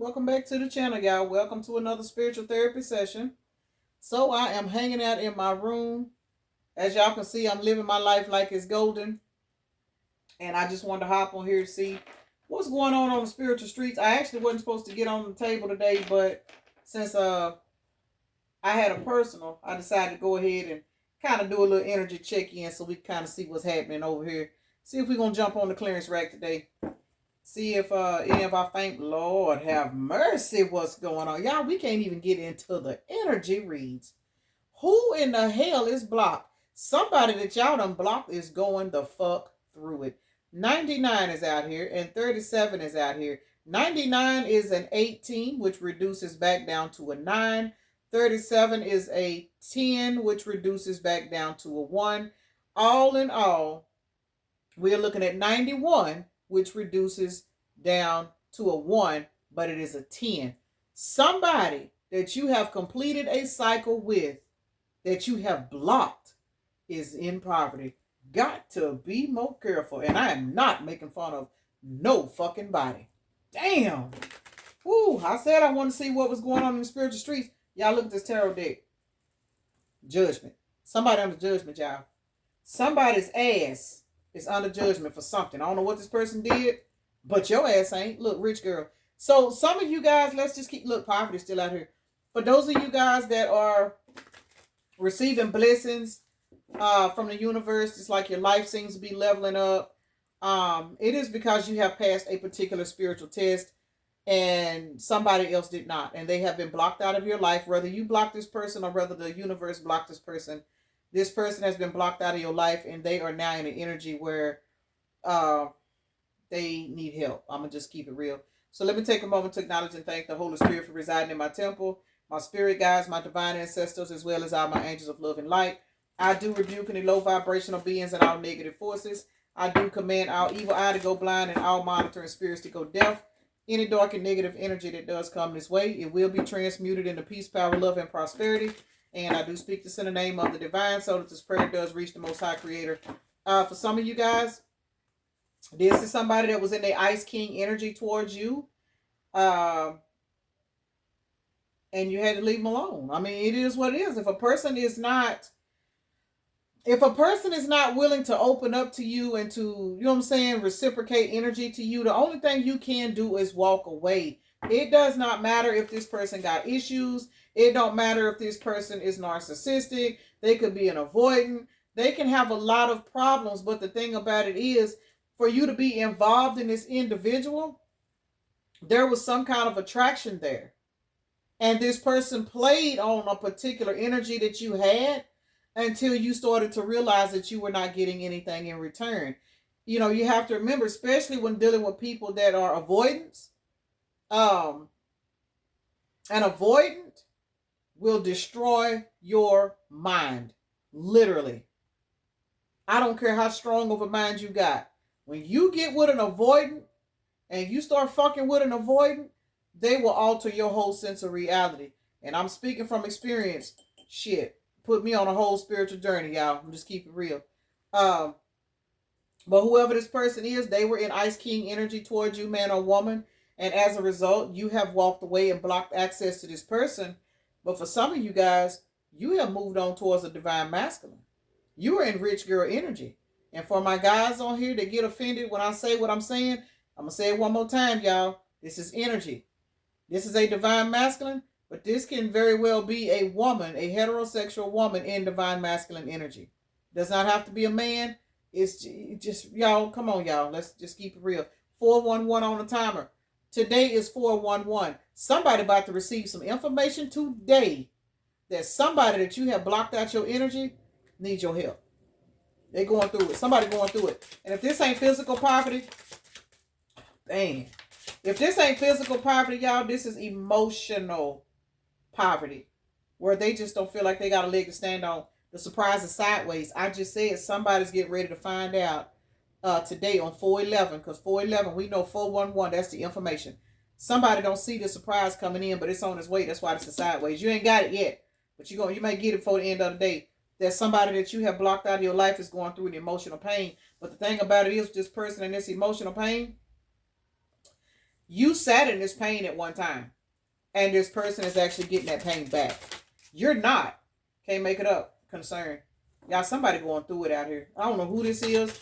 Welcome back to the channel, y'all. Welcome to another spiritual therapy session. So I am hanging out in my room. As y'all can see, I'm living my life like it's golden. And I just wanted to hop on here to see what's going on the spiritual streets. I actually wasn't supposed to get on the table today, but since I had a personal, I decided to go ahead and kind of do a little energy check-in so we can kind of see what's happening over here. See if we're going to jump on the clearance rack today. See if any of our faint, Lord have mercy, what's going on. Y'all, we can't even get into the energy reads. Who in the hell is blocked? Somebody that y'all done blocked is going the fuck through it. 99 is out here and 37 is out here. 99 is an 18, which reduces back down to a 9. 37 is a 10, which reduces back down to a 1. All in all, we are looking at 91, which reduces down to a 1, but it is a 10. Somebody that you have completed a cycle with, that you have blocked, is in poverty. Got to be more careful. And I am not making fun of no fucking body. Damn. Woo, I said I wanted to see what was going on in the spiritual streets. Y'all look at this tarot deck. Judgment. Somebody under judgment, y'all. Somebody's ass is under judgment for something. I don't know what this person did, but your ass ain't. Look, rich girl. So some of you guys, let's just keep, look, poverty is still out here. For those of you guys that are receiving blessings from the universe, it's like your life seems to be leveling up. It is because you have passed a particular spiritual test and somebody else did not. And they have been blocked out of your life, whether you blocked this person or whether the universe blocked this person. This person has been blocked out of your life and they are now in an energy where they need help. I'm going to just keep it real. So let me take a moment to acknowledge and thank the Holy Spirit for residing in my temple, my spirit guides, my divine ancestors, as well as all my angels of love and light. I do rebuke any low vibrational beings and all negative forces. I do command all evil eye to go blind and all monitoring spirits to go deaf. Any dark and negative energy that does come this way, it will be transmuted into peace, power, love, and prosperity. And I do speak this in the name of the divine so that this prayer does reach the Most High Creator. For some of you guys, this is somebody that was in the Ice King energy towards you. And you had to leave them alone. I mean, it is what it is. If a person is not willing to open up to you and to, you know what I'm saying, reciprocate energy to you, the only thing you can do is walk away. It does not matter if this person got issues. It don't matter if this person is narcissistic. They could be an avoidant. They can have a lot of problems. But the thing about it is, for you to be involved in this individual, there was some kind of attraction there. And this person played on a particular energy that you had until you started to realize that you were not getting anything in return. You know, you have to remember, especially when dealing with people that are avoidants, an avoidant will destroy your mind. Literally. I don't care how strong of a mind you got. When you get with an avoidant and you start fucking with an avoidant, they will alter your whole sense of reality. And I'm speaking from experience. Shit. Put me on a whole spiritual journey, y'all. I'm just keeping it real. But whoever this person is, they were in Ice King energy towards you, man or woman. And as a result, you have walked away and blocked access to this person. But for some of you guys, you have moved on towards a divine masculine. You are in rich girl energy. And for my guys on here that get offended when I say what I'm saying, I'm going to say it one more time, y'all. This is energy. This is a divine masculine, but this can very well be a woman, a heterosexual woman in divine masculine energy. Does not have to be a man. It's just, y'all, come on, y'all. Let's just keep it real. 411 on the timer. Today is 411. Somebody about to receive some information today that somebody that you have blocked out your energy needs your help. They're going through it. Somebody going through it. And if this ain't physical poverty, dang. If this ain't physical poverty, y'all, this is emotional poverty. Where they just don't feel like they got a leg to stand on. The surprise is sideways. I just said somebody's getting ready to find out today on 411. Because 411, we know 411, that's the information. Somebody don't see the surprise coming in, but it's on its way. That's why it's a sideways. You ain't got it yet. But you may get it before the end of the day. That somebody that you have blocked out of your life is going through an emotional pain. But the thing about it is, this person and this emotional pain, You sat in this pain at one time, and this person is actually getting that pain back. You're not. Can't make it up. Concerned. Y'all, somebody going through it out here. I don't know who this is,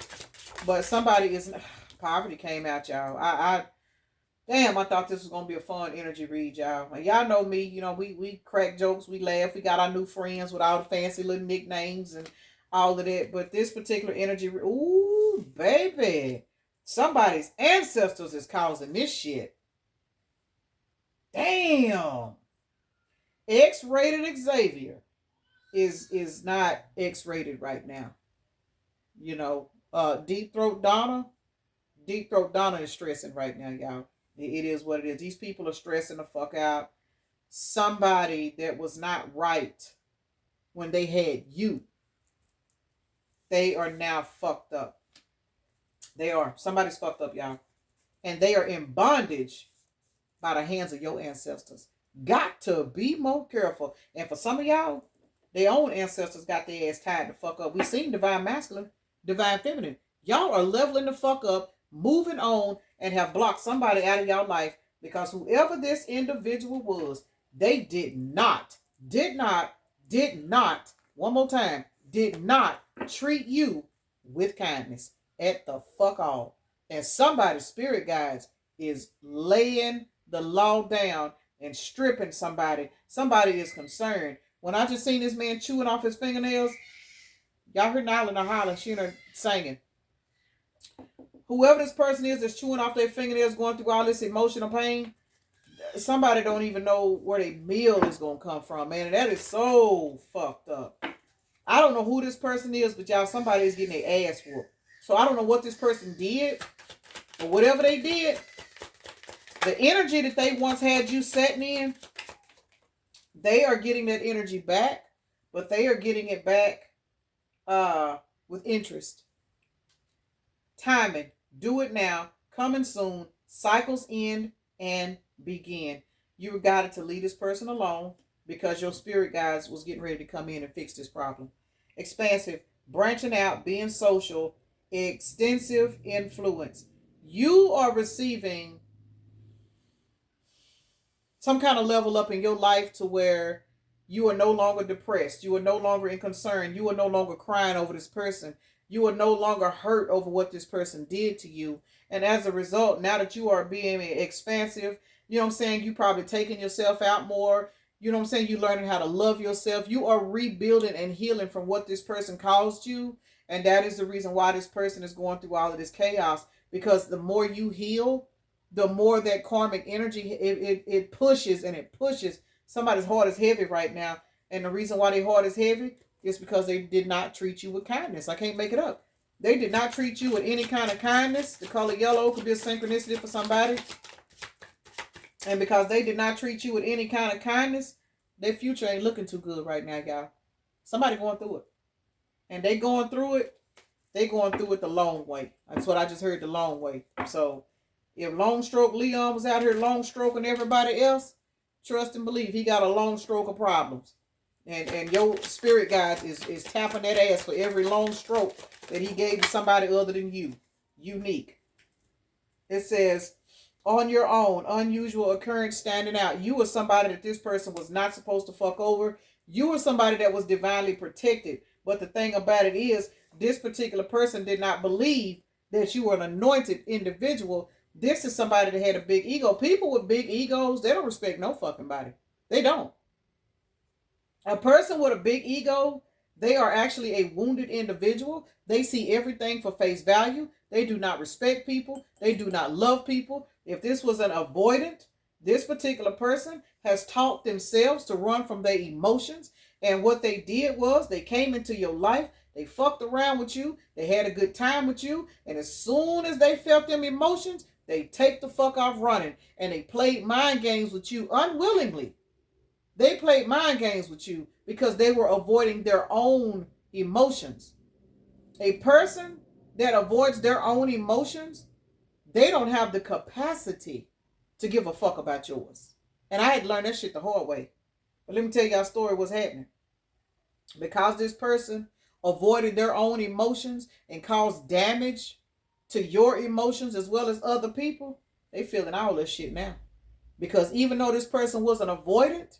but somebody is. Poverty came out, y'all. Damn, I thought this was gonna be a fun energy read, y'all. Like, y'all know me, you know, we crack jokes, we laugh, we got our new friends with all the fancy little nicknames and all of that. But this particular energy, ooh, baby, somebody's ancestors is causing this shit. Damn. X-rated Xavier is not X-rated right now. You know, Deep Throat Donna is stressing right now, y'all. It is what it is. These people are stressing the fuck out. Somebody that was not right when they had you, they are now fucked up. They are. Somebody's fucked up, y'all. And they are in bondage by the hands of your ancestors. Got to be more careful. And for some of y'all, their own ancestors got their ass tied the fuck up. We seen divine masculine, divine feminine. Y'all are leveling the fuck up, moving on, and have blocked somebody out of y'all life because whoever this individual was, they did not, one more time, did not treat you with kindness at the fuck all. And somebody's spirit guides is laying the law down and stripping somebody. Somebody is concerned. When I just seen this man chewing off his fingernails, y'all heard Nyla hollering, she and her singing. Whoever this person is that's chewing off their fingernails, going through all this emotional pain, somebody don't even know where their meal is going to come from, man. And that is so fucked up. I don't know who this person is, but y'all, somebody is getting their ass whooped. So I don't know what this person did, but whatever they did, the energy that they once had you setting in, they are getting that energy back, but they are getting it back with interest. Timing. Do it now. Coming soon. Cycles end and begin. You got it to leave this person alone because your spirit guides was getting ready to come in and fix this problem. Expansive. Branching out. Being social. Extensive influence. You are receiving some kind of level up in your life to where you are no longer depressed. You are no longer in concern. You are no longer crying over this person. You are no longer hurt over what this person did to you. And as a result, now that you are being expansive, you know what I'm saying? You probably taking yourself out more. You know what I'm saying? You learning how to love yourself. You are rebuilding and healing from what this person caused you. And that is the reason why this person is going through all of this chaos. Because the more you heal, the more that karmic energy, it pushes and it pushes. Somebody's heart is heavy right now. And the reason why their heart is heavy, it's because they did not treat you with kindness. I can't make it up. They did not treat you with any kind of kindness. The color yellow could be a synchronicity for somebody. And because they did not treat you with any kind of kindness, their future ain't looking too good right now, y'all. Somebody going through it. And they going through it the long way. That's what I just heard, the long way. So if Long Stroke Leon was out here long stroking everybody else, trust and believe he got a long stroke of problems. And your spirit guide is tapping that ass for every long stroke that he gave to somebody other than you. Unique. It says, on your own, unusual occurrence standing out. You were somebody that this person was not supposed to fuck over. You were somebody that was divinely protected. But the thing about it is, this particular person did not believe that you were an anointed individual. This is somebody that had a big ego. People with big egos, they don't respect no fucking body. They don't. A person with a big ego, they are actually a wounded individual. They see everything for face value. They do not respect people. They do not love people. If this was an avoidant, this particular person has taught themselves to run from their emotions. And what they did was they came into your life. They fucked around with you. They had a good time with you. And as soon as they felt them emotions, they take the fuck off running. And they played mind games with you unwillingly. They played mind games with you because they were avoiding their own emotions. A person that avoids their own emotions, they don't have the capacity to give a fuck about yours. And I had to learn that shit the hard way. But let me tell y'all a story what's happening. Because this person avoided their own emotions and caused damage to your emotions as well as other people, They feeling all this shit now. Because even though this person was an avoidant,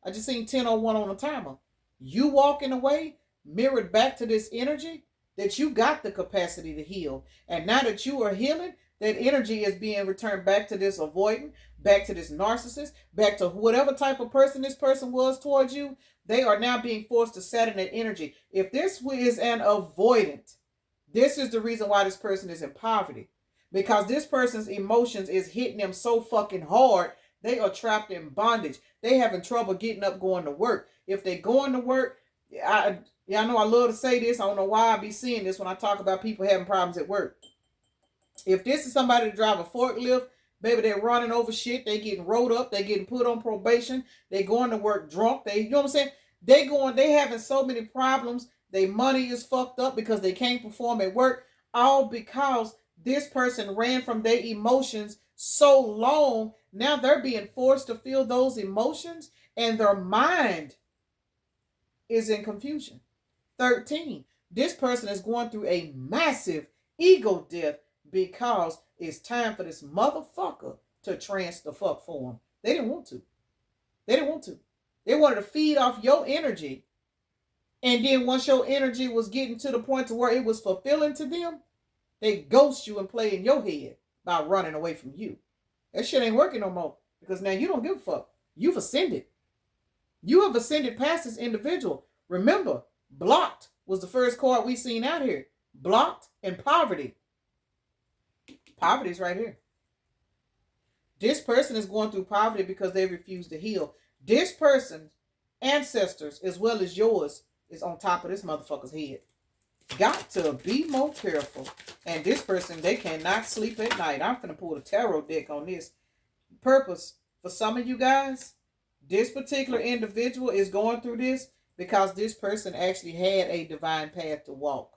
I just seen 10:01 on the timer. You walking away mirrored back to this energy that you got the capacity to heal. And now that you are healing, that energy is being returned back to this avoidant, back to this narcissist, back to whatever type of person this person was towards you. They are now being forced to set in that energy. If this is an avoidant, this is the reason why this person is in poverty. Because this person's emotions is hitting them so fucking hard, they are trapped in bondage. They having trouble getting up, going to work. If they going to work, I know I love to say this. I don't know why I be seeing this when I talk about people having problems at work. If this is somebody to drive a forklift, baby, they're running over shit. They getting rolled up. They getting put on probation. They going to work drunk. You know what I'm saying? They having so many problems. Their money is fucked up because they can't perform at work. All because this person ran from their emotions so long. Now they're being forced to feel those emotions and their mind is in confusion. 13. This person is going through a massive ego death because it's time for this motherfucker to trance the fuck for them. They didn't want to. They wanted to feed off your energy. And then once your energy was getting to the point to where it was fulfilling to them, they ghost you and play in your head by running away from you. That shit ain't working no more because now you don't give a fuck. You've ascended. You have ascended past this individual. Remember, blocked was the first card we seen out here. Blocked and poverty. Poverty's right here. This person is going through poverty because they refuse to heal. This person's ancestors, as well as yours, is on top of this motherfucker's head. Got to be more careful. And this person, they cannot sleep at night. I'm finna pull the tarot deck on this. Purpose for some of you guys, this particular individual is going through this because this person actually had a divine path to walk.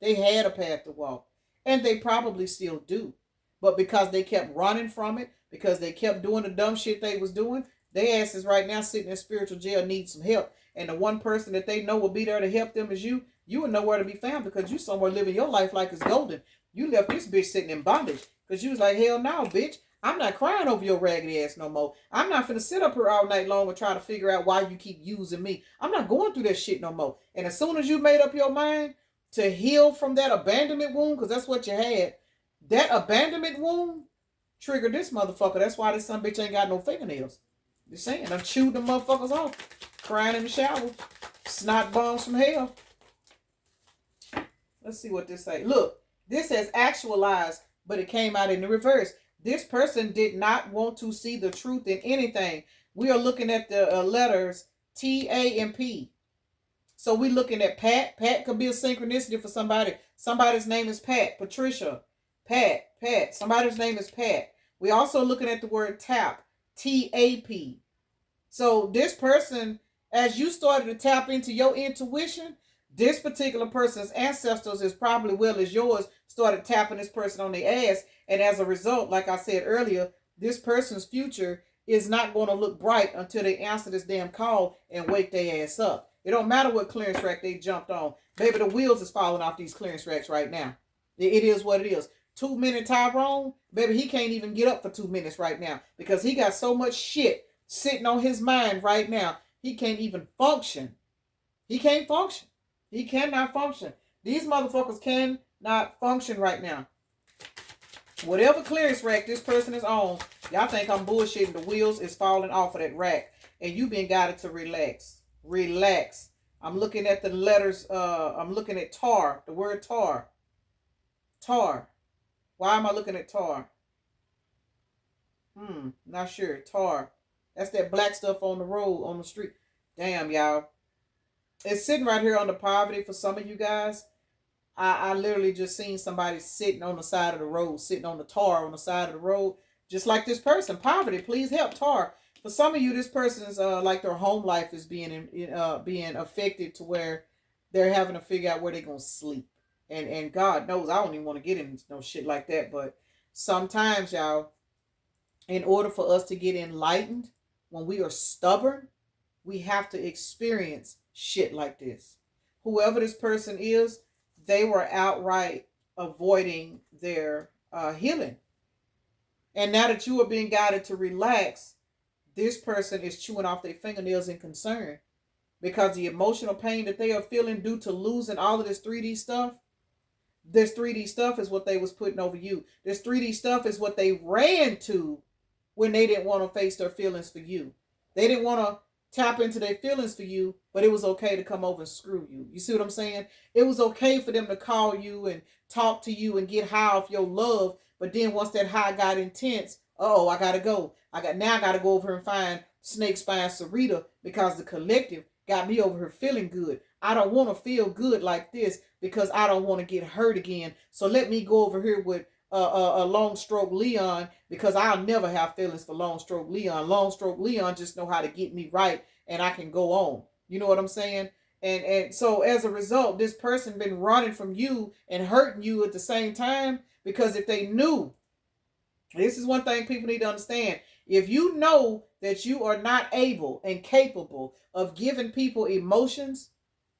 They had a path to walk. And they probably still do. But because they kept running from it, because they kept doing the dumb shit they was doing, their asses right now sitting in spiritual jail need some help. And the one person that they know will be there to help them is you. You will nowhere to be found because you somewhere living your life like it's golden. You left this bitch sitting in bondage because you was like, hell no, bitch. I'm not crying over your raggedy ass no more. I'm not finna sit up here all night long and try to figure out why you keep using me. I'm not going through that shit no more. And as soon as you made up your mind to heal from that abandonment wound, because that's what you had, that abandonment wound triggered this motherfucker. That's why this son bitch ain't got no fingernails. Just saying, I chewed them motherfuckers off. Crying in the shower. Snot bombs from hell. Let's see what this say. Look, this has actualized, but it came out in the reverse. This person did not want to see the truth in anything. We are looking at the letters T, A, and P. So we're looking at Pat. Pat could be a synchronicity for somebody. Somebody's name is Pat. Patricia. Pat. Somebody's name is Pat. We're also looking at the word tap. T-A-P. So this person, as you started to tap into your intuition, this particular person's ancestors, as probably well as yours, started tapping this person on the ass. And as a result, like I said earlier, this person's future is not going to look bright until they answer this damn call and wake their ass up. It don't matter what clearance rack they jumped on. Baby, the wheels is falling off these clearance racks right now. It is what it is. 2 minute Tyrone, baby, he can't even get up for 2 minutes right now because he got so much shit sitting on his mind right now. He can't even function. He can't function. He cannot function. These motherfuckers cannot function right now. Whatever clearance rack this person is on, y'all think I'm bullshitting. The wheels is falling off of that rack and you being guided to relax. Relax. I'm looking at the letters. I'm looking at tar. The word tar. Tar. Why am I looking at tar? Not sure. Tar. That's that black stuff on the road, on the street. Damn, y'all. It's sitting right here on the poverty for some of you guys. I literally just seen somebody sitting on the side of the road, sitting on the tar on the side of the road, just like this person. Poverty, please help. Tar. For some of you, this person's like their home life is being affected to where they're having to figure out where they're gonna sleep. And God knows I don't even want to get into no shit like that. But sometimes, y'all, in order for us to get enlightened, when we are stubborn, we have to experience shit like this. Whoever this person is, they were outright avoiding their healing. And now that you are being guided to relax, this person is chewing off their fingernails in concern because the emotional pain that they are feeling due to losing all of this 3D stuff, this 3D stuff is what they was putting over you. This 3D stuff is what they ran to when they didn't want to face their feelings for you. They didn't want to tap into their feelings for you, but it was okay to come over and screw you. You see what I'm saying? It was okay for them to call you and talk to you and get high off your love, but then once that high got intense, oh, I gotta go. I gotta go over here and find Snake Spine Sarita because the collective got me over here feeling good. I don't want to feel good like this because I don't want to get hurt again. So let me go over here with a Long Stroke Leon because I'll never have feelings for Long Stroke Leon. Long Stroke Leon just know how to get me right and I can go on. You know what I'm saying? And so as a result, this person been running from you and hurting you at the same time because if they knew, this is one thing people need to understand. If you know that you are not able and capable of giving people emotions,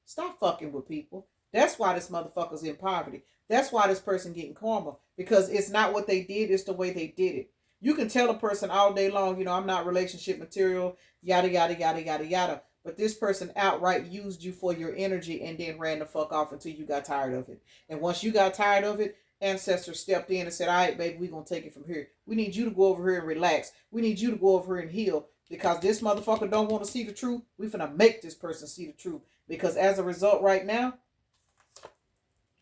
stop fucking with people. That's why this motherfucker's in poverty. That's why this person getting karma. Because it's not what they did, it's the way they did it. You can tell a person all day long, I'm not relationship material, yada, yada, yada, yada, yada. But this person outright used you for your energy and then ran the fuck off until you got tired of it. And once you got tired of it, Ancestral stepped in and said, all right, baby, we're going to take it from here. We need you to go over here and relax. We need you to go over here and heal. Because this motherfucker don't want to see the truth. We finna make this person see the truth. Because as a result right now,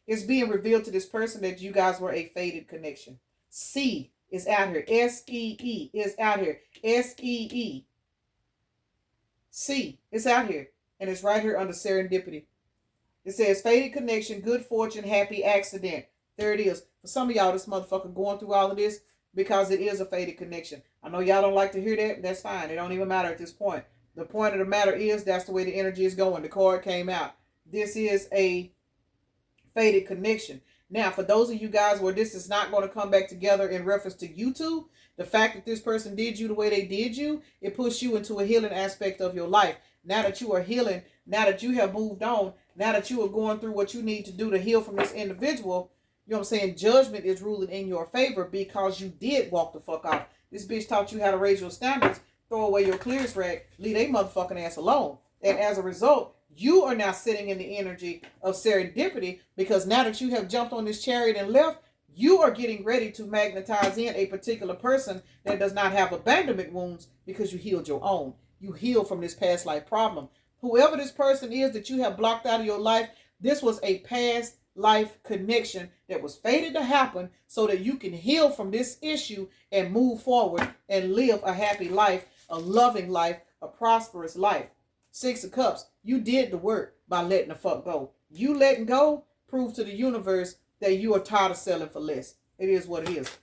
it's being revealed to this person that you guys were a fated connection. C is out here. S-E-E is out here. S-E-E. C is out here. And it's right here under serendipity. It says fated connection, good fortune, happy accident. There it is. For some of y'all, this motherfucker going through all of this because it is a fated connection. I know y'all don't like to hear that. That's fine. It don't even matter at this point. The point of the matter is that's the way the energy is going. The card came out. This is a fated connection. Now, for those of you guys where this is not going to come back together in reference to you two, the fact that this person did you the way they did you, it puts you into a healing aspect of your life. Now that you are healing, now that you have moved on, now that you are going through what you need to do to heal from this individual, you know what I'm saying? Judgment is ruling in your favor because you did walk the fuck off. This bitch taught you how to raise your standards, throw away your clearance rack, leave they motherfucking ass alone. And as a result, you are now sitting in the energy of serendipity because now that you have jumped on this chariot and left, you are getting ready to magnetize in a particular person that does not have abandonment wounds because you healed your own. You healed from this past life problem. Whoever this person is that you have blocked out of your life, this was a past life connection that was fated to happen so that you can heal from this issue and move forward and live a happy life, a loving life, a prosperous life. 6 of Cups, you did the work by letting the fuck go. You letting go proved to the universe that you are tired of selling for less. It is what it is.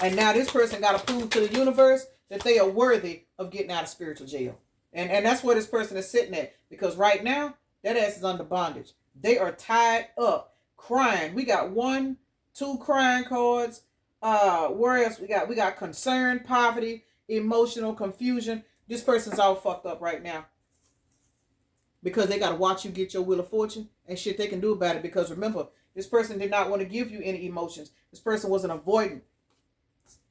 And now this person got to prove to the universe that they are worthy of getting out of spiritual jail. And that's where this person is sitting at. Because right now, that ass is under bondage. They are tied up, crying. We got 1, 2 crying cards. Where else we got? We got concern, poverty, emotional confusion. This person's all fucked up right now. Because they got to watch you get your wheel of fortune and shit they can do about it. Because remember, this person did not want to give you any emotions. This person was an avoidant.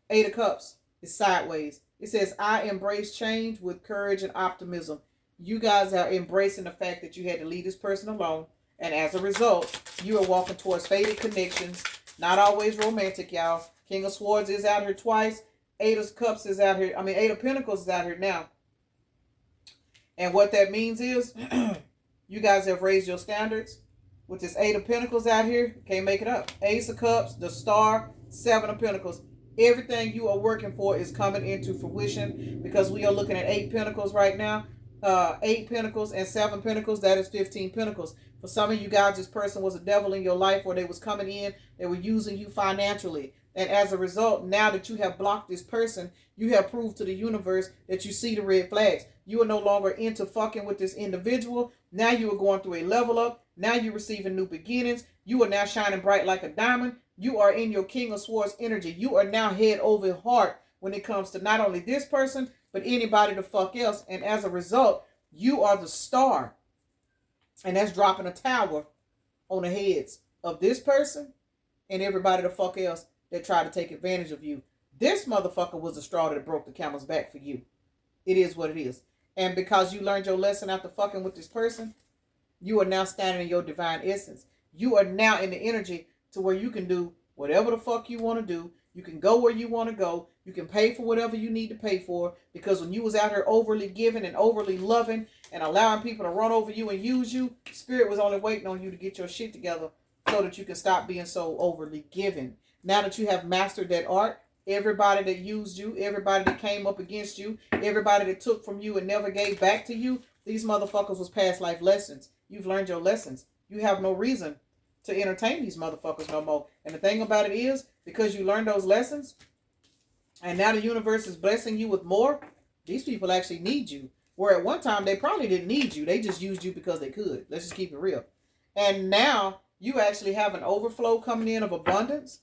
8 of Cups is sideways. It says, I embrace change with courage and optimism. You guys are embracing the fact that you had to leave this person alone. And as a result, you are walking towards fated connections. Not always romantic, y'all. King of Swords is out here twice. 8 of Cups is out here. 8 of Pentacles is out here now. And what that means is, you guys have raised your standards. With this 8 of Pentacles out here, can't make it up. Ace of Cups, the Star, 7 of Pentacles. Everything you are working for is coming into fruition because we are looking at 8 Pentacles right now. 8 Pentacles and 7 Pentacles, that is 15 Pentacles. For some of you guys, this person was a devil in your life where they was coming in, they were using you financially. And as a result, now that you have blocked this person, you have proved to the universe that you see the red flags. You are no longer into fucking with this individual. Now you are going through a level up. Now you're receiving new beginnings. You are now shining bright like a diamond. You are in your King of Swords energy. You are now head over heart when it comes to not only this person, but anybody the fuck else. And as a result, you are the star. And that's dropping a tower on the heads of this person and everybody the fuck else that tried to take advantage of you. This motherfucker was the straw that broke the camel's back for you. It is what it is. And because you learned your lesson after fucking with this person, you are now standing in your divine essence. You are now in the energy to where you can do whatever the fuck you want to do. You can go where you want to go. You can pay for whatever you need to pay for. Because when you was out here overly giving and overly loving and allowing people to run over you and use you, Spirit was only waiting on you to get your shit together so that you can stop being so overly giving. Now that you have mastered that art, everybody that used you, everybody that came up against you, everybody that took from you and never gave back to you, these motherfuckers was past life lessons. You've learned your lessons. You have no reason to entertain these motherfuckers no more. And the thing about it is, because you learned those lessons, and now the universe is blessing you with more, these people actually need you. Where at one time, they probably didn't need you. They just used you because they could. Let's just keep it real. And now, you actually have an overflow coming in of abundance.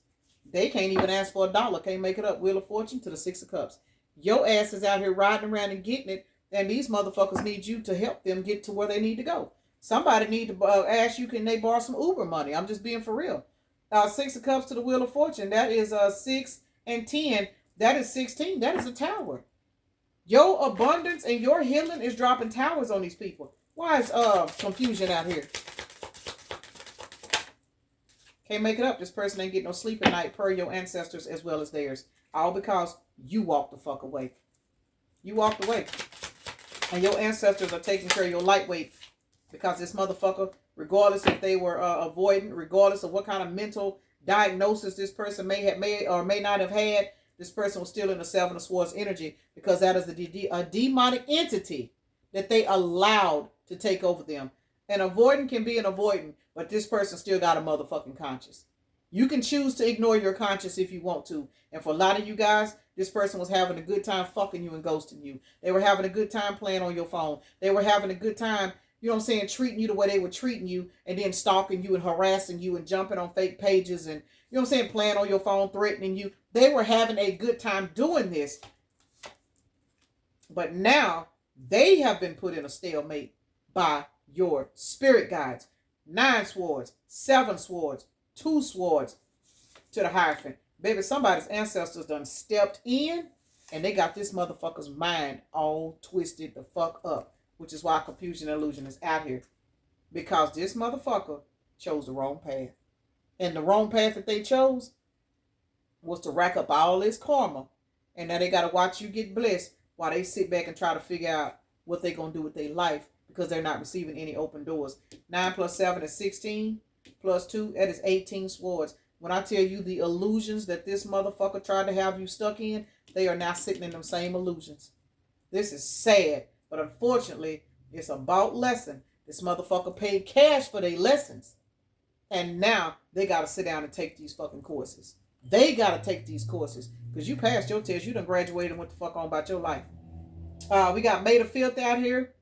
They can't even ask for $1. Can't make it up. Wheel of Fortune to the 6 of Cups. Your ass is out here riding around and getting it. And these motherfuckers need you to help them get to where they need to go. Somebody need to ask you, can they borrow some Uber money? I'm just being for real. 6 of Cups to the Wheel of Fortune. That is 6 and 10. That is 16. That is a tower. Your abundance and your healing is dropping towers on these people. Why is confusion out here? Can't make it up. This person ain't getting no sleep at night per your ancestors as well as theirs. All because you walked the fuck away. You walked away. And your ancestors are taking care of your lightweight. Because this motherfucker, regardless if they were avoidant, regardless of what kind of mental diagnosis this person may or may not have had, this person was still in the 7 of Swords energy. Because that is a demonic entity that they allowed to take over them. An avoidant can be an avoidant, but this person still got a motherfucking conscience. You can choose to ignore your conscience if you want to. And for a lot of you guys, this person was having a good time fucking you and ghosting you. They were having a good time playing on your phone. They were having a good time, you know what I'm saying, treating you the way they were treating you, and then stalking you and harassing you and jumping on fake pages and, you know what I'm saying, playing on your phone, threatening you. They were having a good time doing this. But now they have been put in a stalemate by your spirit guides. 9 swords, 7 swords, 2 swords to the Hierophant. Baby, somebody's ancestors done stepped in and they got this motherfucker's mind all twisted the fuck up. Which is why confusion and illusion is out here. Because this motherfucker chose the wrong path. And the wrong path that they chose was to rack up all this karma. And now they got to watch you get blessed while they sit back and try to figure out what they're going to do with their life. Because they're not receiving any open doors. 9 plus 7 is 16. Plus 2, that is 18 swords. When I tell you the illusions that this motherfucker tried to have you stuck in, they are now sitting in them same illusions. This is sad. But unfortunately, it's about lesson. This motherfucker paid cash for their lessons. And now they got to sit down and take these fucking courses. They got to take these courses. Because you passed your test. You done graduated and went the fuck on about your life. We got May the 5th out here.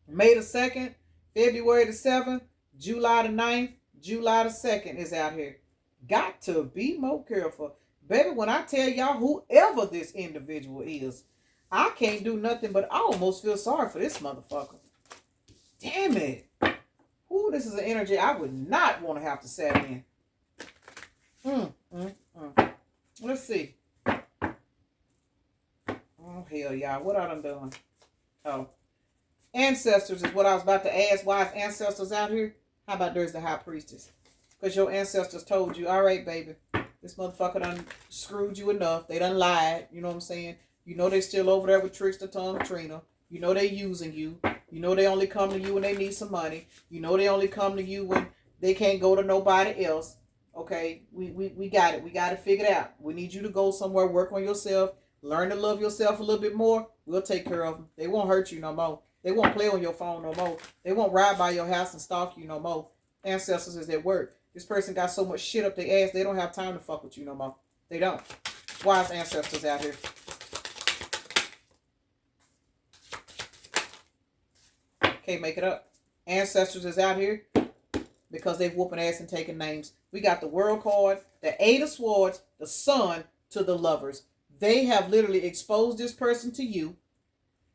May the 2nd. February the 7th. July the 9th. July the 2nd is out here. Got to be more careful. Baby, when I tell y'all whoever this individual is, I can't do nothing but I almost feel sorry for this motherfucker. Damn it. Ooh, this is an energy I would not want to have to set in. Let's see. Oh, hell, y'all. What I done done? Oh. Ancestors is what I was about to ask. Why is ancestors out here? How about there's the High Priestess? Because your ancestors told you, all right, baby, this motherfucker done screwed you enough. They done lied. You know what I'm saying? You know they still over there with Trickster, Tongue, Trina. You know they using you. You know they only come to you when they need some money. You know they only come to you when they can't go to nobody else. Okay, we got it. We got it figured out. We need you to go somewhere, work on yourself, learn to love yourself a little bit more. We'll take care of them. They won't hurt you no more. They won't play on your phone no more. They won't ride by your house and stalk you no more. Ancestors is at work. This person got so much shit up their ass, they don't have time to fuck with you no more. They don't. Wise ancestors out here. Can't make it up. Ancestors is out here because they whooping ass and taking names. We got the World card, the 8 of Swords, the Sun to the Lovers. They have literally exposed this person to you.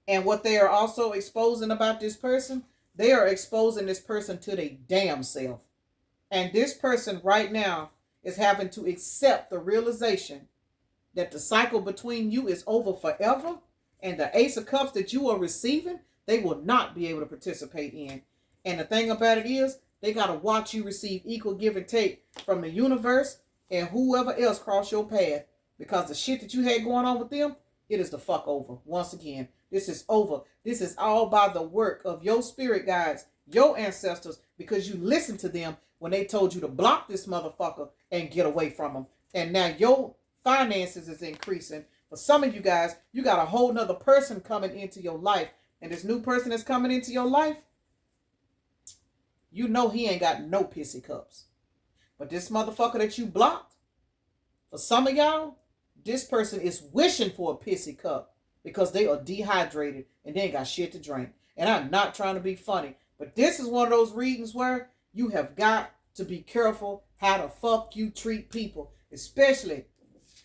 And what they are also exposing about this person, they are exposing this person to their damn self. And this person right now is having to accept the realization that the cycle between you is over forever, and the Ace of Cups that you are receiving, they will not be able to participate in. And the thing about it is, they got to watch you receive equal give and take from the universe and whoever else cross your path. Because the shit that you had going on with them, it is the fuck over. Once again, this is over. This is all by the work of your spirit guides, your ancestors, because you listened to them when they told you to block this motherfucker and get away from them. And now your finances is increasing. For some of you guys, you got a whole nother person coming into your life. And this new person that's coming into your life, you know he ain't got no pissy cups. But this motherfucker that you blocked, for some of y'all, this person is wishing for a pissy cup because they are dehydrated and they ain't got shit to drink. And I'm not trying to be funny, but this is one of those readings where you have got to be careful how the fuck you treat people, especially,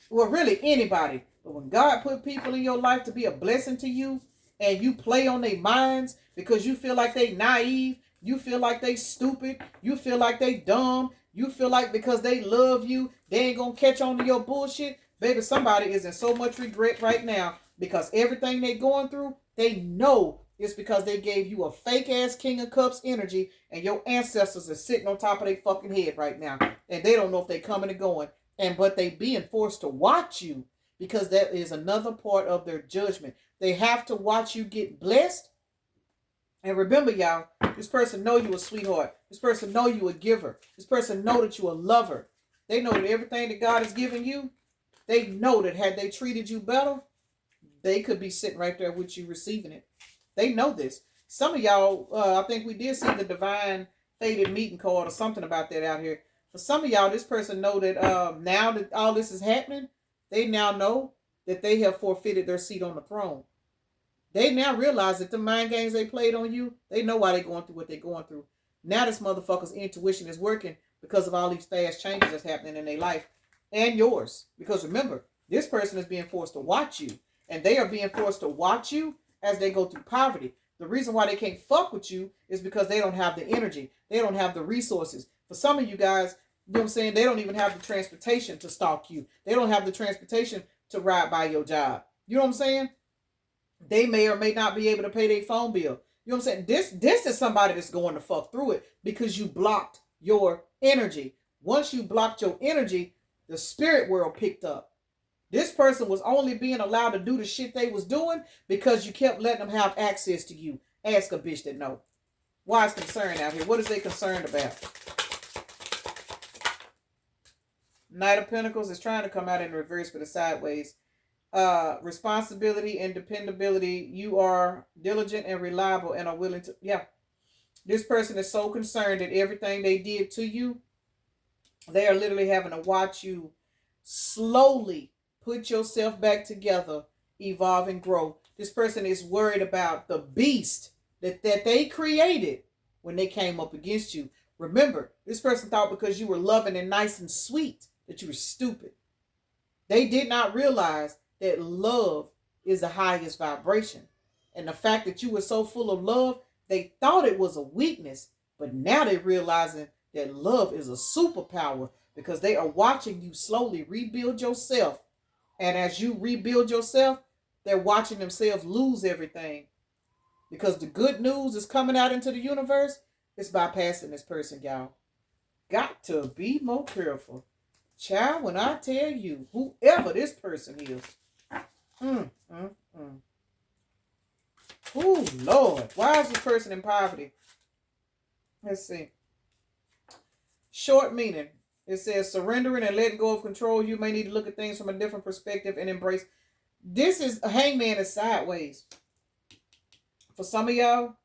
well, really anybody. But when God put people in your life to be a blessing to you and you play on their minds because you feel like they naive, you feel like they stupid, you feel like they dumb, you feel like because they love you, they ain't gonna catch on to your bullshit. Baby, somebody is in so much regret right now because everything they going through, they know it's because they gave you a fake ass King of Cups energy and your ancestors are sitting on top of their fucking head right now. And they don't know if they coming or going. But they being forced to watch you because that is another part of their judgment. They have to watch you get blessed. And remember, y'all, this person know you a sweetheart. This person know you a giver. This person know that you a lover. They know that everything that God has given you, they know that had they treated you better, they could be sitting right there with you receiving it. They know this. Some of y'all, I think we did see the divine fated meeting card or something about that out here. For some of y'all, this person know that now that all this is happening, they now know that they have forfeited their seat on the throne. They now realize that the mind games they played on you, they know why they're going through what they're going through. Now this motherfucker's intuition is working because of all these fast changes that's happening in their life and yours. Because remember, this person is being forced to watch you. And they are being forced to watch you as they go through poverty. The reason why they can't fuck with you is because they don't have the energy. They don't have the resources. For some of you guys, you know what I'm saying, they don't even have the transportation to stalk you. They don't have the transportation to ride by your job. You know what I'm saying? They may or may not be able to pay their phone bill. You know what I'm saying? This is somebody that's going to fuck through it because you blocked your energy. Once you blocked your energy, the spirit world picked up. This person was only being allowed to do the shit they was doing because you kept letting them have access to you. Ask a bitch that know. Why is concern out here? What is they concerned about? Knight of Pentacles is trying to come out in reverse but it's sideways. Responsibility and dependability. You are diligent and reliable and are willing to, yeah. This person is so concerned that everything they did to you, they are literally having to watch you slowly put yourself back together, evolve and grow. This person is worried about the beast that they created when they came up against you. Remember, this person thought because you were loving and nice and sweet that you were stupid. They did not realize that love is the highest vibration. And the fact that you were so full of love, they thought it was a weakness. But now they're realizing that love is a superpower because they are watching you slowly rebuild yourself. And as you rebuild yourself, they're watching themselves lose everything. Because the good news is coming out into the universe, it's bypassing this person, y'all. Got to be more careful. Child, when I tell you, whoever this person is, oh, Lord. Why is this person in poverty? Let's see. Short meaning. It says surrendering and letting go of control. You may need to look at things from a different perspective and embrace. This is a hangman is sideways. For some of y'all,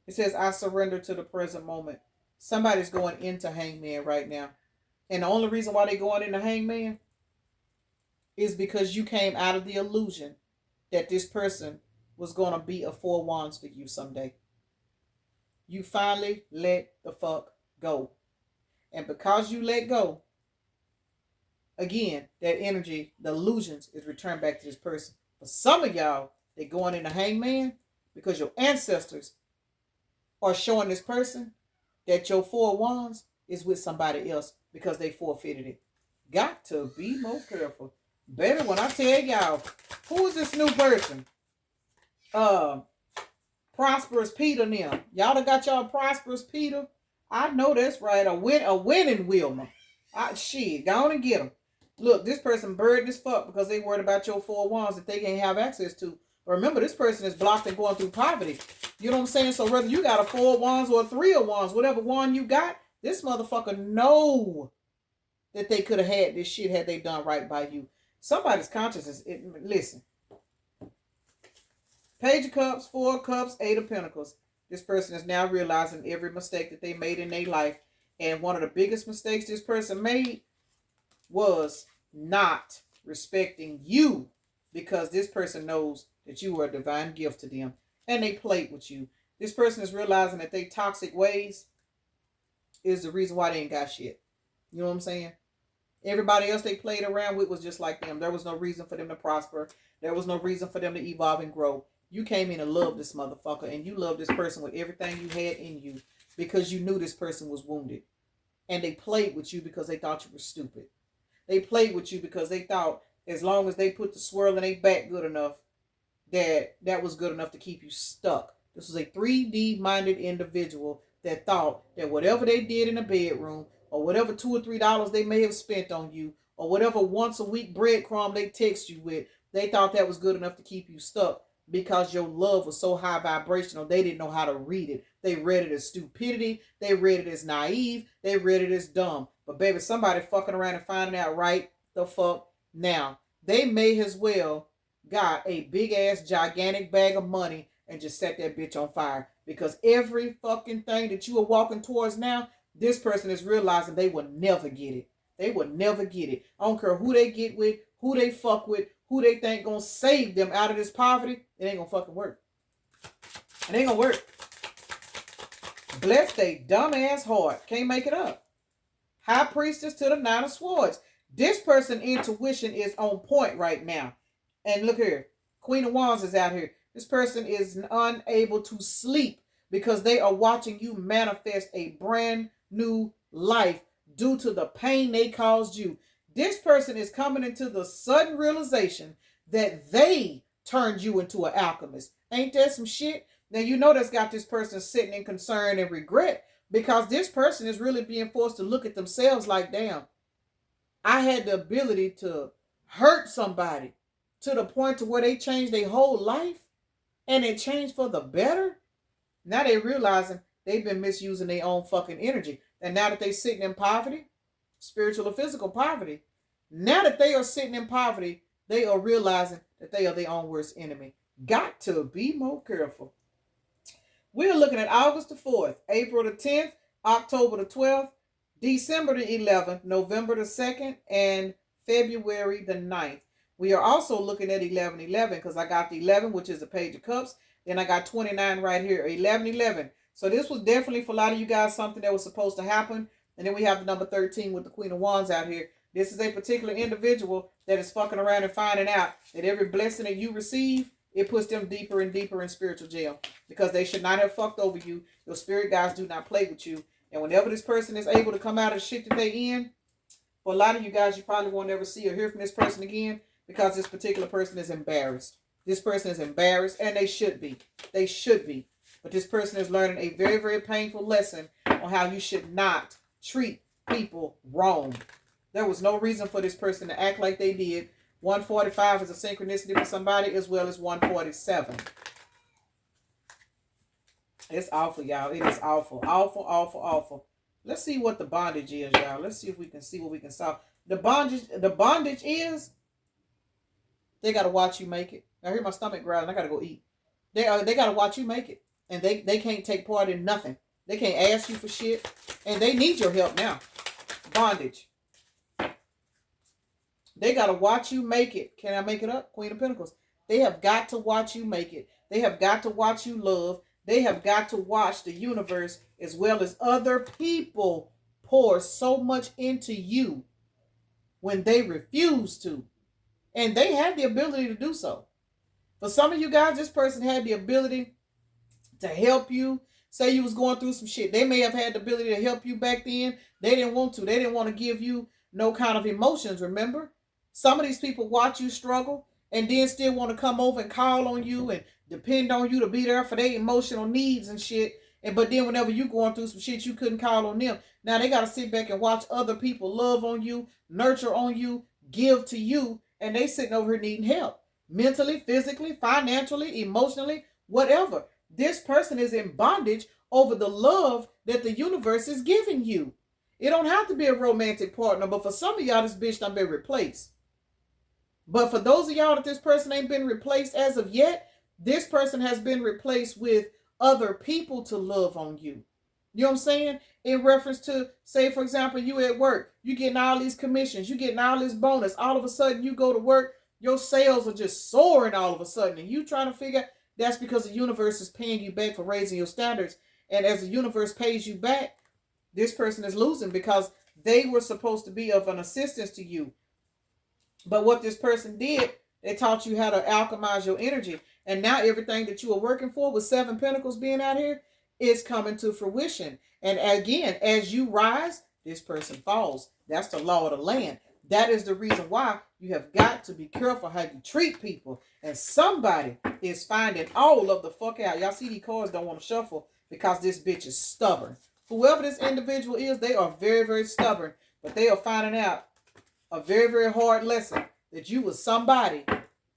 it says I surrender to the present moment. Somebody's going into hangman right now. And the only reason why they're going into hangman is because you came out of the illusion that this person was going to be a four wands for you someday. You finally let the fuck go. And because you let go, again, that energy, the illusions is returned back to this person. For some of y'all, they're going into hangman because your ancestors are showing this person that your four wands is with somebody else because they forfeited it. Got to be more careful. Baby, when I tell y'all, who is this new person? Uh, Prosperous Peter now. Y'all done got y'all Prosperous Peter. I know that's right. A winning Wilma. Shit, go on and get them. Look, this person bird as fuck because they worried about your 4 wands that they can't have access to. But remember, this person is blocked and going through poverty. You know what I'm saying? So whether you got a 4 wands or a 3 of wands, whatever wand you got, this motherfucker know that they could have had this shit had they done right by you. Somebody's consciousness. Listen. Page of Cups, 4 of Cups, 8 of Pentacles. This person is now realizing every mistake that they made in their life. And one of the biggest mistakes this person made was not respecting you, because this person knows that you were a divine gift to them and they played with you. This person is realizing that they toxic ways is the reason why they ain't got shit. You know what I'm saying? Everybody else they played around with was just like them. There was no reason for them to prosper. There was no reason for them to evolve and grow. You came in and loved this motherfucker, and you loved this person with everything you had in you because you knew this person was wounded. And they played with you because they thought you were stupid. They played with you because they thought as long as they put the swirl in their back good enough, that was good enough to keep you stuck. This was a 3D minded individual that thought that whatever they did in the bedroom, or whatever $2 or $3 they may have spent on you, or whatever once a week breadcrumb they text you with, they thought that was good enough to keep you stuck because your love was so high vibrational. They didn't know how to read it. They read it as stupidity. They read it as naive. They read it as dumb. But baby, somebody fucking around and finding out right the fuck now. They may as well got a big ass gigantic bag of money and just set that bitch on fire, because every fucking thing that you are walking towards now, this person is realizing they will never get it. They will never get it. I don't care who they get with, who they fuck with, who they think gonna save them out of this poverty. It ain't gonna fucking work. It ain't gonna work. Bless they dumb ass heart. Can't make it up. High Priestess to the 9 of Swords. This person's intuition is on point right now. And look here. Queen of Wands is out here. This person is unable to sleep because they are watching you manifest a brand new life due to the pain they caused you. This person is coming into the sudden realization that they turned you into an alchemist. Ain't that some shit? Now you know that's got this person sitting in concern and regret, because this person is really being forced to look at themselves like, damn, I had the ability to hurt somebody to the point to where they changed their whole life, and it changed for the better. Now they realizing they've been misusing their own fucking energy. And now that they sitting in poverty, spiritual or physical poverty, now that they are sitting in poverty, they are realizing that they are their own worst enemy. Got to be more careful. We're looking at August the 4th, April the 10th, October the 12th, December the 11th, November the 2nd, and February the 9th. We are also looking at 1111 because I got the 11, which is the Page of Cups. Then I got 29 right here, 1111. So this was definitely for a lot of you guys something that was supposed to happen. And then we have the number 13 with the Queen of Wands out here. This is a particular individual that is fucking around and finding out that every blessing that you receive, it puts them deeper and deeper in spiritual jail, because they should not have fucked over you. Your spirit guides do not play with you. And whenever this person is able to come out of the shit that they in, for a lot of you guys, you probably won't ever see or hear from this person again, because this particular person is embarrassed. This person is embarrassed, and they should be. They should be. But this person is learning a very, very painful lesson on how you should not treat people wrong. There was no reason for this person to act like they did. 145 is a synchronicity for somebody, as well as 147. It's awful, y'all. It is awful. Awful, awful, awful. Let's see what the bondage is, y'all. Let's see if we can see what we can solve. The bondage is they got to watch you make it. I hear my stomach growling. I got to go eat. They got to watch you make it. And they can't take part in nothing. They can't ask you for shit. And they need your help now. Bondage. They got to watch you make it. Can I make it up? Queen of Pentacles. They have got to watch you make it. They have got to watch you love. They have got to watch the universe as well as other people pour so much into you when they refuse to. And they have the ability to do so. For some of you guys, this person had the ability to help you. Say you was going through some shit. They may have had the ability to help you back then. They didn't want to. They didn't want to give you no kind of emotions, remember? Some of these people watch you struggle and then still want to come over and call on you and depend on you to be there for their emotional needs and shit. But then whenever you going through some shit, you couldn't call on them. Now they got to sit back and watch other people love on you, nurture on you, give to you, and they sitting over here needing help. Mentally, physically, financially, emotionally, whatever. This person is in bondage over the love that the universe is giving you. It don't have to be a romantic partner, but for some of y'all, this bitch done been replaced. But for those of y'all that this person ain't been replaced as of yet, this person has been replaced with other people to love on you. You know what I'm saying? In reference to, say, for example, you at work, you getting all these commissions, you getting all this bonus. All of a sudden, you go to work, your sales are just soaring all of a sudden. And you trying to figure that's because the universe is paying you back for raising your standards. And as the universe pays you back, this person is losing because they were supposed to be of an assistance to you. But what this person did, they taught you how to alchemize your energy. And now everything that you were working for with 7 Pentacles being out here is coming to fruition. And again, as you rise, this person falls. That's the law of the land. That is the reason why you have got to be careful how you treat people. And somebody is finding all of the fuck out. Y'all see these cards don't want to shuffle because this bitch is stubborn. Whoever this individual is, they are very, very stubborn. But they are finding out a very, very hard lesson that you was somebody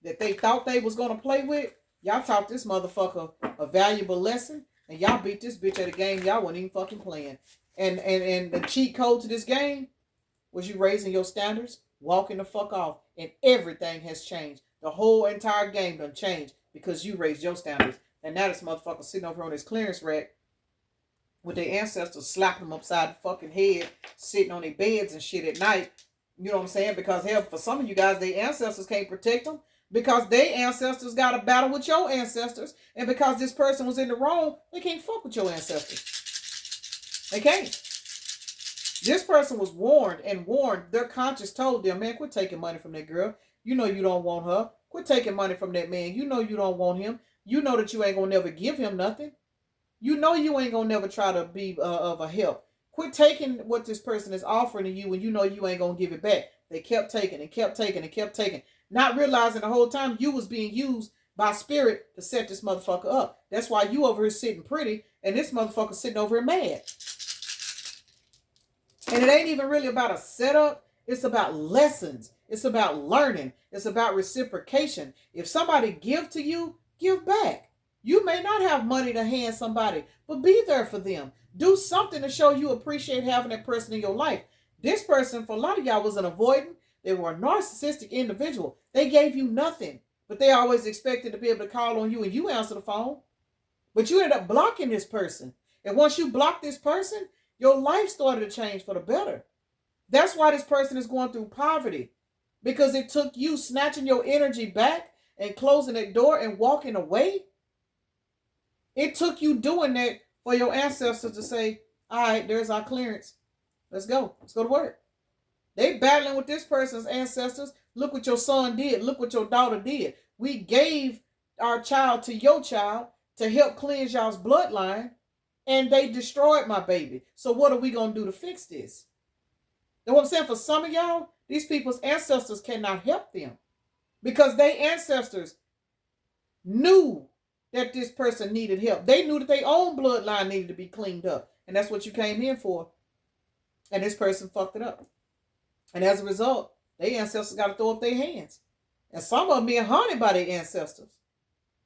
that they thought they was going to play with. Y'all taught this motherfucker a valuable lesson, and y'all beat this bitch at a game y'all wasn't even fucking playing. And the cheat code to this game was you raising your standards, walking the fuck off, and everything has changed. The whole entire game done changed because you raised your standards. And now this motherfucker sitting over on his clearance rack with their ancestors slapping them upside the fucking head, sitting on their beds and shit at night. You know what I'm saying? Because hell, for some of you guys, their ancestors can't protect them because their ancestors got a battle with your ancestors. And because this person was in the wrong, they can't fuck with your ancestors. They can't. This person was warned and warned. Their conscience told them, man, quit taking money from that girl. You know you don't want her. Quit taking money from that man. You know you don't want him. You know that you ain't going to never give him nothing. You know you ain't going to never try to be of a help. Quit taking what this person is offering to you when you know you ain't going to give it back. They kept taking and kept taking and kept taking. Not realizing the whole time you was being used by spirit to set this motherfucker up. That's why you over here sitting pretty and this motherfucker sitting over here mad. And it ain't even really about a setup. It's about lessons. It's about learning. It's about reciprocation. If somebody give to you, give back. You may not have money to hand somebody, but be there for them. Do something to show you appreciate having that person in your life. This person, for a lot of y'all, was an avoidant. They were a narcissistic individual. They gave you nothing, but they always expected to be able to call on you and you answer the phone. But you ended up blocking this person. And once you block this person, your life started to change for the better. That's why this person is going through poverty. Because it took you snatching your energy back and closing that door and walking away. It took you doing that for your ancestors to say, all right, there's our clearance. Let's go. Let's go to work. They battling with this person's ancestors. Look what your son did. Look what your daughter did. We gave our child to your child to help cleanse y'all's bloodline. And they destroyed my baby. So what are we going to do to fix this? You know what I'm saying? For some of y'all, these people's ancestors cannot help them. Because their ancestors knew that this person needed help. They knew that their own bloodline needed to be cleaned up. And that's what you came in for. And this person fucked it up. And as a result, their ancestors got to throw up their hands. And some of them being haunted by their ancestors.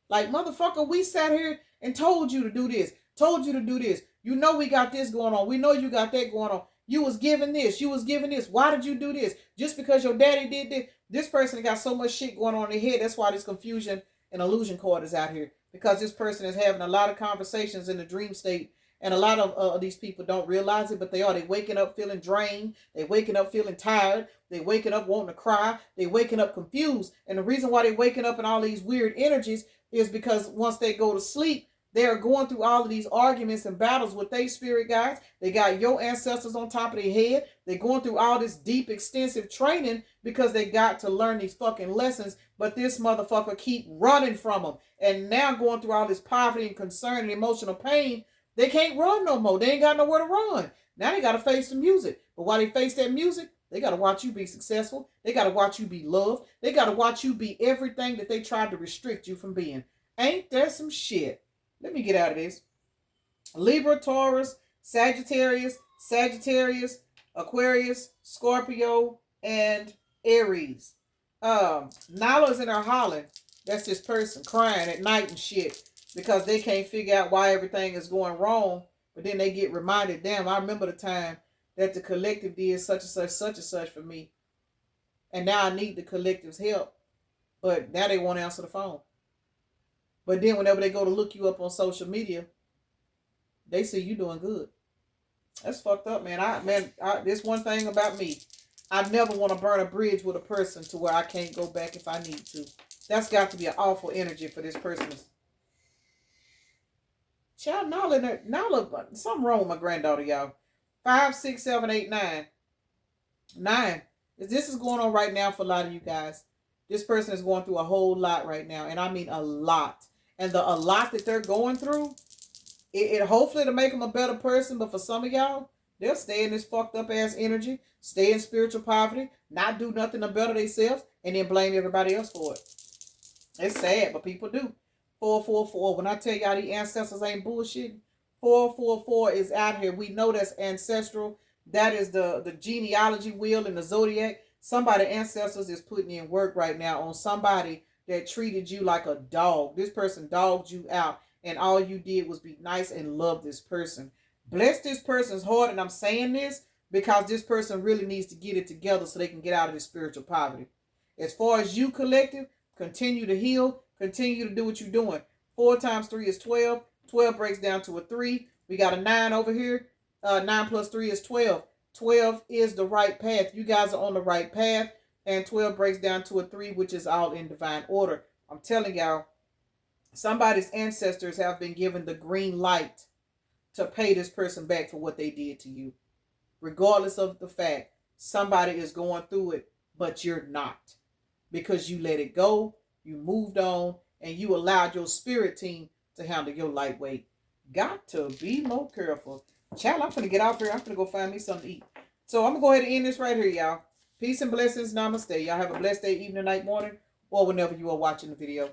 Like, motherfucker, we sat here and told you to do this. Told you to do this. You know we got this going on. We know you got that going on. You was giving this. You was giving this. Why did you do this? Just because your daddy did this. This person got so much shit going on in their head. That's why this confusion and illusion card is out here. Because this person is having a lot of conversations in the dream state. And a lot of these people don't realize it, but they are. They waking up feeling drained. They waking up feeling tired. They waking up wanting to cry. They waking up confused. And the reason why they waking up in all these weird energies is because once they go to sleep, they are going through all of these arguments and battles with their spirit guides. They got your ancestors on top of their head. They're going through all this deep, extensive training because they got to learn these fucking lessons. But this motherfucker keep running from them. And now going through all this poverty and concern and emotional pain, they can't run no more. They ain't got nowhere to run. Now they got to face the music. But while they face that music, They got to watch you be successful. They got to watch you be loved. They got to watch you be everything that they tried to restrict you from being. Ain't that some shit? Let me get out of this. Libra, Taurus, Sagittarius, Aquarius, Scorpio, and Aries. Nala's in her hollering. That's this person crying at night and shit because they can't figure out why everything is going wrong. But then they get reminded, damn, I remember the time that the collective did such and such for me. And now I need the collective's help. But now they won't answer the phone. But then whenever they go to look you up on social media, they see you doing good. That's fucked up, man. This one thing about me. I never want to burn a bridge with a person to where I can't go back if I need to. That's got to be an awful energy for this person. Child, Nala, something wrong with my granddaughter, y'all. 5, 6, 7, 8, 9. 9. This is going on right now for a lot of you guys. This person is going through a whole lot right now. And I mean a lot. And a lot that they're going through, it hopefully to make them a better person. But for some of y'all, they'll stay in this fucked up ass energy, stay in spiritual poverty, not do nothing to better themselves, and then blame everybody else for it. It's sad, but people do. 444. When I tell y'all the ancestors ain't bullshit, 444 is out here. We know that's ancestral. That is the genealogy wheel in the zodiac. Somebody ancestors is putting in work right now on somebody that treated you like a dog. This person dogged you out, and all you did was be nice and love this person. Bless this person's heart, and I'm saying this because this person really needs to get it together so they can get out of this spiritual poverty. As far as you collective, continue to heal, continue to do what you're doing. 4 times 3 is 12. 12 breaks down to a 3. We got a 9 over here. 9 plus 3 is 12. 12 is the right path. You guys are on the right path. And 12 breaks down to a 3, which is all in divine order. I'm telling y'all, somebody's ancestors have been given the green light to pay this person back for what they did to you. Regardless of the fact, somebody is going through it, but you're not. Because you let it go, you moved on, and you allowed your spirit team to handle your lightweight. Got to be more careful. Child, I'm finna get out here. I'm finna go find me something to eat. So I'm gonna go ahead and end this right here, y'all. Peace and blessings. Namaste. Y'all have a blessed day, evening, night, morning, or whenever you are watching the video.